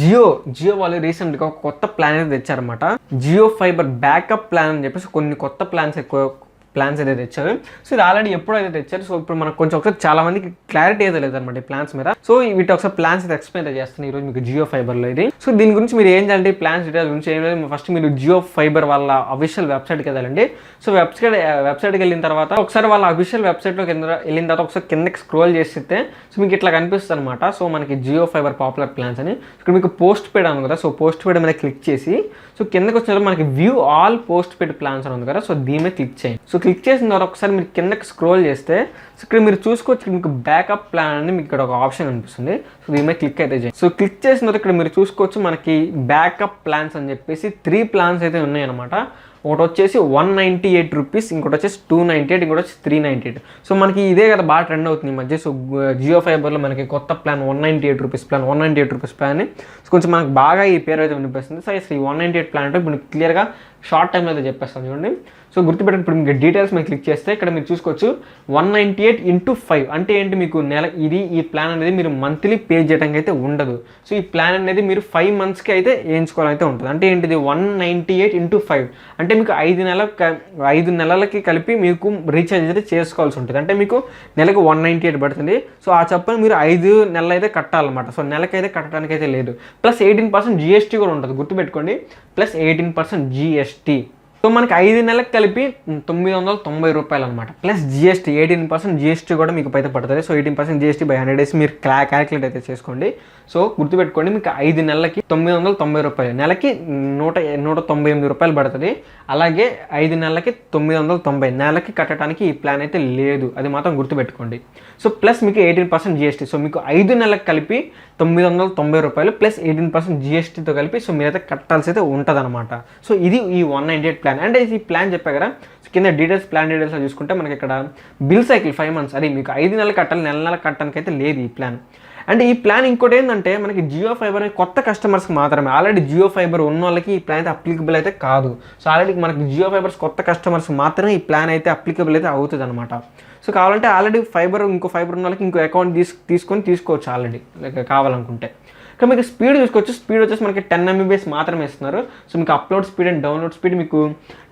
జియో వాళ్ళు రీసెంట్గా ఒక కొత్త ప్లాన్ అయితే తెచ్చారనమాట. జియో ఫైబర్ బ్యాకప్ ప్లాన్ అని చెప్పేసి కొన్ని కొత్త ప్లాన్స్ అయితే తెచ్చారు. సో ఇది ఆల్రెడీ ఎప్పుడైతే తెచ్చారు. సో ఇప్పుడు మనకు కొంచెం ఒకసారి చాలా మందికి క్లారిటీ అయితే లేదనమాట ఈ ప్లాన్స్ మీద. సో వీటి ఒకసారి ప్లాన్స్ అయితే ఎక్స్ప్లెయిన్ అయితే చేస్తాను ఈరోజు మీకు జియో ఫైబర్లో ఇది. సో దీని గురించి మీరు ఏం చేయాలంటే ప్లాన్స్ డీటెయిల్స్ గురించి ఏం లేదు, ఫస్ట్ మీరు జియో ఫైబర్ వాళ్ళ అఫీషియల్ వెబ్సైట్కి వెళ్ళండి. సో వెబ్సైట్కి వెళ్ళిన తర్వాత ఒకసారి వాళ్ళ అఫీషియల్ వెబ్సైట్లోకి వెళ్ళిన తర్వాత ఒకసారి కిందకి స్క్రోల్ చేస్తే సో మీకు ఇట్లా కనిపిస్తుంది అనమాట. సో మనకి జియో ఫైబర్ పాపులర్ ప్లాన్స్ అని ఇక్కడ మీకు పోస్ట్ పెయిడ్ అని కదా. సో పోస్ట్ పెయిడ్ మీద క్లిక్ చేసి సో కిందకి వచ్చిన మనకి view all post paid plans అని ఉంది కదా. సో దీని మీద క్లిక్ చేయండి. సో క్లిక్ చేసిన తర్వాత ఒకసారి మీరు కిందకి స్క్రోల్ చేస్తే సో ఇక్కడ మీరు చూసుకోవచ్చు మీకు బ్యాకప్ ప్లాన్ అని మీకు ఇక్కడ ఒక ఆప్షన్ కనిపిస్తుంది. సో దీని మీద క్లిక్ అయితే చేయండి. సో క్లిక్ చేసిన తర్వాత ఇక్కడ మీరు చూసుకోవచ్చు మనకి బ్యాకప్ ప్లాన్స్ అని చెప్పేసి 3 ప్లాన్స్ అయితే ఉన్నాయన్నమాట. ఒకటి వచ్చేసి 198 రూపీస్, ఇంకోటి వచ్చేసి 298, ఇంకోటి వచ్చి 398. సో మనకి ఇదే కదా బాగా ట్రెండ్ అవుతుంది ఈ మధ్య. సో జియో ఫైబర్లో మనకి కొత్త ప్లాన్ 198 రూపీస్ ప్లాన్ సో కొంచెం మనకు బాగా ఈ పేరు అయితే వినిపిస్తుంది. సో ఈ 198 ప్లాన్ అంటే ఇప్పుడు క్లియర్గా షార్ట్ టైంలో అయితే చెప్పేస్తాను చూడండి. సో గుర్తుపెట్టండి, ఇప్పుడు మీకు డీటెయిల్స్ మీరు క్లిక్ చేస్తే ఇక్కడ మీరు చూసుకోవచ్చు 198 × 5 అంటే ఏంటి, మీకు ఈ ప్లాన్ అనేది మీరు మంత్లీ పే చేయడానికి అయితే ఉండదు. సో ఈ ప్లాన్ అనేది మీరు 5 మంత్స్కి అయితే వేయించుకోవాలైతే ఉంటుంది. అంటే ఏంటిది 198 × 5 అంటే మీకు 5 నెలలకి కలిపి మీకు రీఛార్జ్ అయితే చేసుకోవాల్సి ఉంటుంది. అంటే మీకు నెలకు 198 పడుతుంది. సో ఆ చెప్పని మీరు 5 నెలలు అయితే కట్టాలన్నమాట. సో నెలకైతే కట్టడానికి అయితే లేదు. ప్లస్ 18% GST కూడా ఉంటుంది, గుర్తుపెట్టుకోండి. Plus 18% GST. సో మనకి 5 నెలలకు కలిపి 990 రూపాయలు అనమాట. ప్లస్ GST 18% GST కూడా మీకు అయితే పడుతుంది. సో 18% GST బై 100 డేస్ మీరు క్యాలిక్యులేట్ అయితే చేసుకోండి. సో గుర్తుపెట్టుకోండి, మీకు 5 నెలలకి 990 రూపాయలు, నెలకి 198 రూపాయలు పడుతుంది. అలాగే 5 నెలలకి 990, నెలకి కట్టడానికి ఈ ప్లాన్ అయితే లేదు, అది మాత్రం గుర్తుపెట్టుకోండి. సో ప్లస్ మీకు 18% GST. సో మీకు 5 నెలలకు కలిపి 990 రూపాయలు ప్లస్ 18% GSTతో కలిపి సో మీరైతే కట్టాల్సి అయితే ఉంటుంది అనమాట. సో ఇది ఈ 198 ప్లాన్. అంటే ఈ ప్లాన్ చెప్పా కదా, కింద ప్లాన్ డీటెయిల్స్ చూసుకుంటే మనకి ఇక్కడ బిల్ సైకిల్ 5 మంత్స్, అది మీకు 5 నెలలు కట్టాలి, నెల కట్టడానికి అయితే లేదు ఈ ప్లాన్. అండ్ ఈ ప్లాన్ ఇంకోటి ఏంటంటే మనకి జియో ఫైబర్ అనే కొత్త కస్టమర్స్కి మాత్రమే. ఆల్రెడీ జియో ఫైబర్ ఉన్న వాళ్ళకి ఈ ప్లాన్ అయితే అప్లికబుల్ అయితే కాదు. సో ఆల్రెడీ మనకి జియో ఫైబర్స్ కొత్త కస్టమర్స్ మాత్రమే ఈ ప్లాన్ అయితే అప్లికబుల్ అయితే అవుతుంది అనమాట. సో కావాలంటే ఆల్రెడీ ఇంకో ఫైబర్ ఉన్న వాళ్ళకి ఇంకో అకౌంట్ తీసుకోవచ్చు ఆల్రెడీ కావాలనుకుంటే. ఇక్కడ మీకు స్పీడ్ చూసుకోవచ్చు. స్పీడ్ వచ్చేసి మనకి 10 MBps మాత్రమే ఇస్తున్నారు. సో మీకు upload speed and download speed మీకు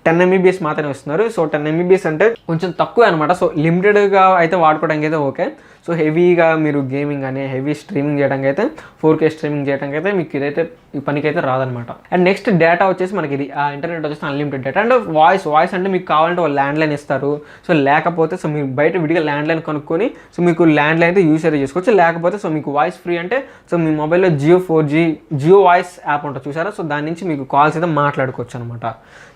10 MBps మాత్రమే ఇస్తున్నారు. సో 10 MBps అంటే కొంచెం తక్కువ అనమాట. సో లిమిటెడ్గా అయితే వాడుకోవడానికి అయితే ఓకే. సో హెవీగా మీరు గేమింగ్ కానీ హెవీ స్ట్రీమింగ్ చేయడానికి అయితే 4K స్ట్రీమింగ్ చేయడానికి అయితే మీకు ఇదైతే ఈ పనికైతే రాదనమాట. అండ్ నెక్స్ట్ డేటా వచ్చేసి మనకి ఇది ఇంటర్నెట్ వచ్చేసి అన్లిమిటెడ్ డేటా. అండ్ వాయిస్ అంటే మీకు కావాలంటే వాళ్ళు ల్యాండ్లైన్ ఇస్తారు. సో లేకపోతే సో మీరు బయట విడిగా ల్యాండ్లైన్ కొనుక్కొని సో మీకు ల్యాండ్లైన్ అయితే యూస్ అయితే చేసుకోవచ్చు. లేకపోతే సో మీకు వాయిస్ ఫ్రీ అంటే సో మీ మొబైల్లో Jio 4G Jio voice app ఉంటుంది చూసారా. సో దాని నుంచి మీకు కాల్స్ అయితే మాట్లాడుకోవచ్చు అనమాట.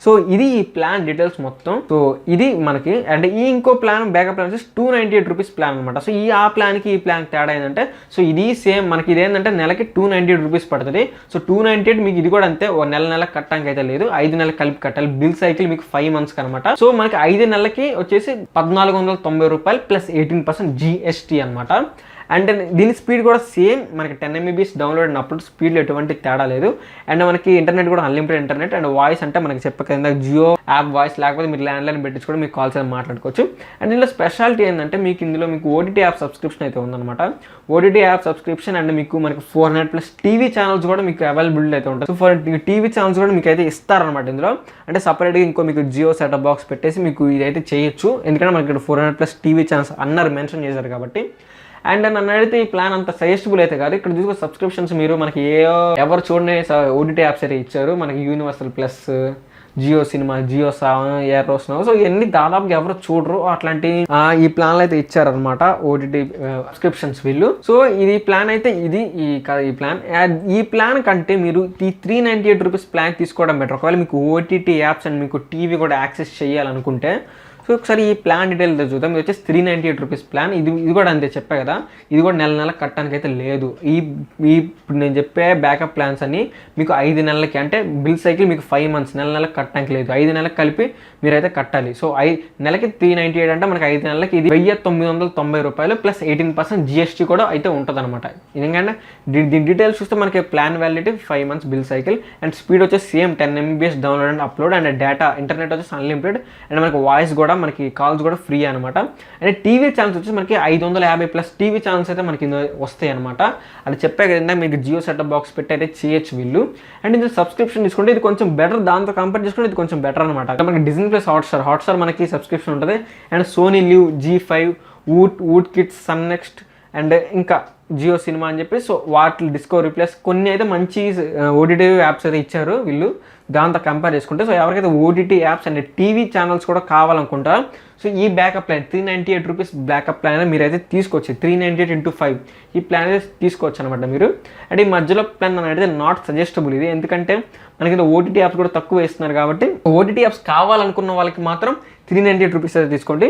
సో ఇది ఈ ప్లాన్ డీటెయిల్స్ మొత్తం. సో ఇది మనకి అంటే ఈ ఇంకో ప్లాన్ బ్యాకప్ ప్లాన్ వచ్చేసి 298 రూపీస్ ప్లాన్ అనమాట. సో ఆ ప్లాన్కి ఈ ప్లాన్ తేడా ఏంటంటే సో ఇది సేమ్ మనకి ఇదేంటంటే నెలకి 298 రూపీస్ పడుతుంది. సో 298 మీకు ఇది కూడా అంతే, ఓ నెల కట్టడానికి అయితే లేదు, 5 నెలలకు కలిపి కట్టాలి. బిల్ సైకిల్ మీకు 5 మంత్స్ అనమాట. సో మనకి 5 నెలలకి వచ్చేసి 1490 రూపాయలు ప్లస్ 18% GST అనమాట. అండ్ దీని స్పీడ్ కూడా సేమ్ మనకి 10 MBps డౌన్లోడ్ అయినప్పుడు స్పీడ్లో ఎటువంటి తేడా లేదు. అండ్ మనకి ఇంటర్నెట్ కూడా అన్లిమిటెడ్ ఇంటర్నెట్. అండ్ వాయిస్ అంటే మనకి చెప్పక జియో యాప్ వాయిస్, లేకపోతే మీరు ల్యాండ్లైన్ పెట్టించి కూడా మీకు కాల్స్ అయితే మాట్లాడుకోవచ్చు. అండ్ దీనిలో స్పెషాలిటీ ఏంటంటే మీకు ఇందులో మీకు OTT యాప్ సబ్స్క్రిప్షన్ అయితే ఉందన్నమాట. OTT యాప్ సబ్స్క్రిప్షన్ అండ్ మీకు మనకి 400+ టీవీ ఛానల్స్ కూడా మీకు అవైలబిలిటీ అయితే ఉంటుంది. సో టీవీ ఛానల్స్ కూడా మీకు అయితే ఇస్తారనమాట ఇందులో. అంటే సపరేట్గా ఇంకో మీకు జియో సెటప్ బాక్స్ పెట్టేసి మీకు ఇదైతే చేయొచ్చు. ఎందుకంటే మనకి ఇక్కడ 400+ టీవీ ఛానల్స్ అన్నారు మెన్షన్ చేశారు కాబట్టి. అండ్ నన్ను అడిగితే ఈ ప్లాన్ అంత సజెస్టబుల్ అయితే కాదు. ఇక్కడ చూసుకున్న సబ్స్క్రిప్షన్స్ మీరు మనకి ఎవరు చూడని OTT యాప్స్ అయితే ఇచ్చారు. మనకి Universal Plus, Jio Cinema, Jio Saavn, ఎయిర్రోస్, సో ఇవన్నీ దాదాపుగా ఎవరు చూడరు అట్లాంటి ఈ ప్లాన్లు అయితే ఇచ్చారనమాట OTT సబ్స్క్రిప్షన్స్ వీళ్ళు. సో ఇది ప్లాన్ అయితే ఈ ప్లాన్ కంటే మీరు ఈ 398 రూపీస్ ప్లాన్ తీసుకోవడం బెటర్. ఒకవేళ మీకు OTT యాప్స్ అండ్ మీకు టీవీ కూడా యాక్సెస్ చేయాలనుకుంటే సో ఒకసారి ఈ ప్లాన్ డీటెయిల్ చూద్దాం. ఇది వచ్చేసి 398 రూపీస్ ప్లాన్. ఇది కూడా అంతే చెప్పా కదా, ఇది కూడా నెల కట్టడానికి అయితే లేదు. ఇప్పుడు నేను చెప్పే బ్యాకప్ ప్లాన్స్ అన్ని మీకు 5 నెలలకి అంటే బిల్ సైకిల్ మీకు 5 మంత్స్, నెలకు కట్టడానికి లేదు, 5 నెలలకు కలిపి మీరైతే కట్టాలి. సో నెలకి 398 అంటే మనకి 5 నెలలకి ఇది 1990 రూపాయలు ప్లస్ 18% GST కూడా అయితే ఉంటుంది అనమాట. ఎందుకంటే దీని డీటెయిల్స్ చూస్తే మనకి plan validity 5 months bill cycle and speed వచ్చేసి same 10 MBps download and upload. And data internet వచ్చేసి అన్లిమిటెడ్. అండ్ మనకి వాయిస్ కూడా కూడా మనకి కాల్స్ కూడా ఫ్రీ అనమాట. అండ్ టీవీ ఛానల్స్ వచ్చి మనకి 550+ టీవీ ఛానల్స్ అయితే మనకి వస్తాయి అనమాట. అది చెప్పే కదండి, మీకు జియో సెటప్ బాక్స్ పెట్టి అయితే చేయొచ్చు వీళ్ళు. అండ్ ఇది సబ్స్క్రిప్షన్ తీసుకుంటే ఇది కొంచెం బెటర్, దాంతో కంపేర్ చేసుకుంటే ఇది కొంచెం బెటర్ అనమాట. మనకి డిజ్నీ ప్లస్ హాట్స్టార్ మనకి సబ్స్క్రిప్షన్ ఉంటుంది. And Sony Liv, G5, Voot kids, Sun Next and ఇంకా జియో సినిమా అని చెప్పి సో వాటి డిస్కవరీ ప్లస్ కొన్ని అయితే మంచి ఓటీటీ యాప్స్ అయితే ఇచ్చారు వీళ్ళు దాంతో కంపేర్ చేసుకుంటే. సో ఎవరికైతే OTT apps and TV channels కూడా కావాలనుకుంటారా సో ఈ backup plan 398 rupees backup plan మీరైతే తీసుకోవచ్చు. 398 × 5 ఈ ప్లాన్ అయితే తీసుకోవచ్చు అనమాట మీరు. అండ్ ఈ మధ్యలో ప్లాన్ అని అయితే నాట్ సజెస్టబుల్ ఇది, ఎందుకంటే మనకి ఓటీటీ యాప్స్ కూడా తక్కువ వేస్తున్నారు కాబట్టి ఓటీటీ యాప్స్ కావాలనుకున్న వాళ్ళకి మాత్రం 398 రూపీస్ అయితే తీసుకోండి.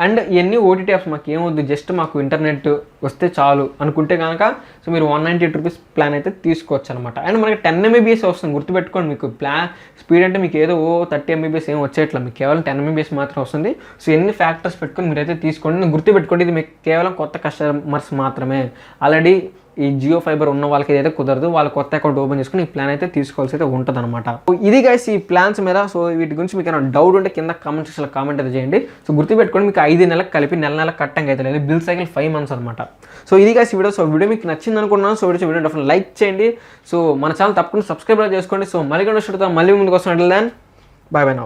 అండ్ ఇవన్నీ ఓటీటీ యాప్స్ మాకు ఏమొద్దు, జస్ట్ మాకు ఇంటర్నెట్ వస్తే చాలు అనుకుంటే కనుక సో మీరు 198 రూపీస్ ప్లాన్ అయితే తీసుకోవచ్చు అనమాట. అండ్ మనకి 10 MBPS వస్తుంది, గుర్తుపెట్టుకోండి. మీకు ప్లాన్ స్పీడ్ అంటే మీకు ఏదో 30 MBPS ఏం వచ్చేట్లా, మీకు కేవలం 10 MBPS మాత్రం వస్తుంది. సో ఎన్ని ఫ్యాక్టర్స్ పెట్టుకొని మీరైతే తీసుకోండి. గుర్తుపెట్టుకోండి ఇది మీకు కేవలం కొత్త కస్టమర్స్ మాత్రమే. ఆల్రెడీ ఈ జియో ఫైబర్ ఉన్న వాళ్ళకి ఏదైతే కుదరదు, వాళ్ళు కొత్త అకౌంట్ ఓపెన్ చేసుకుని ఈ ప్లాన్ అయితే తీసుకోవాల్సి అయితే ఉంటుంది అనమాట. ఇది గైస్ ఈ ప్లాన్స్ మీద. సో వీటి గురించి మీకు ఏమైనా డౌట్ ఉంటే కింద కామెంట్ సెక్షన్లో కామెంట్ అయితే చేయండి. సో గుర్తుపెట్టుకోండి మీకు 5 నెలలకు కలిపి నెల కట్టంగా అయితే లేదు, బిల్ సైకిల్ 5 months అనమాట. సో ఇది గైస్ వీడియో. సో వీడియో మీకు నచ్చింది అనుకున్నాను. సో వీడియో డెఫినెట్లీ లైక్ చేయండి. సో మన ఛానల్ తప్పకుండా సబ్స్క్రైబ్ చేసుకోండి. సో మళ్ళీ కూడా మళ్ళీ ముందుకు వస్తున్నట్లు దాన్ బై బై నౌ.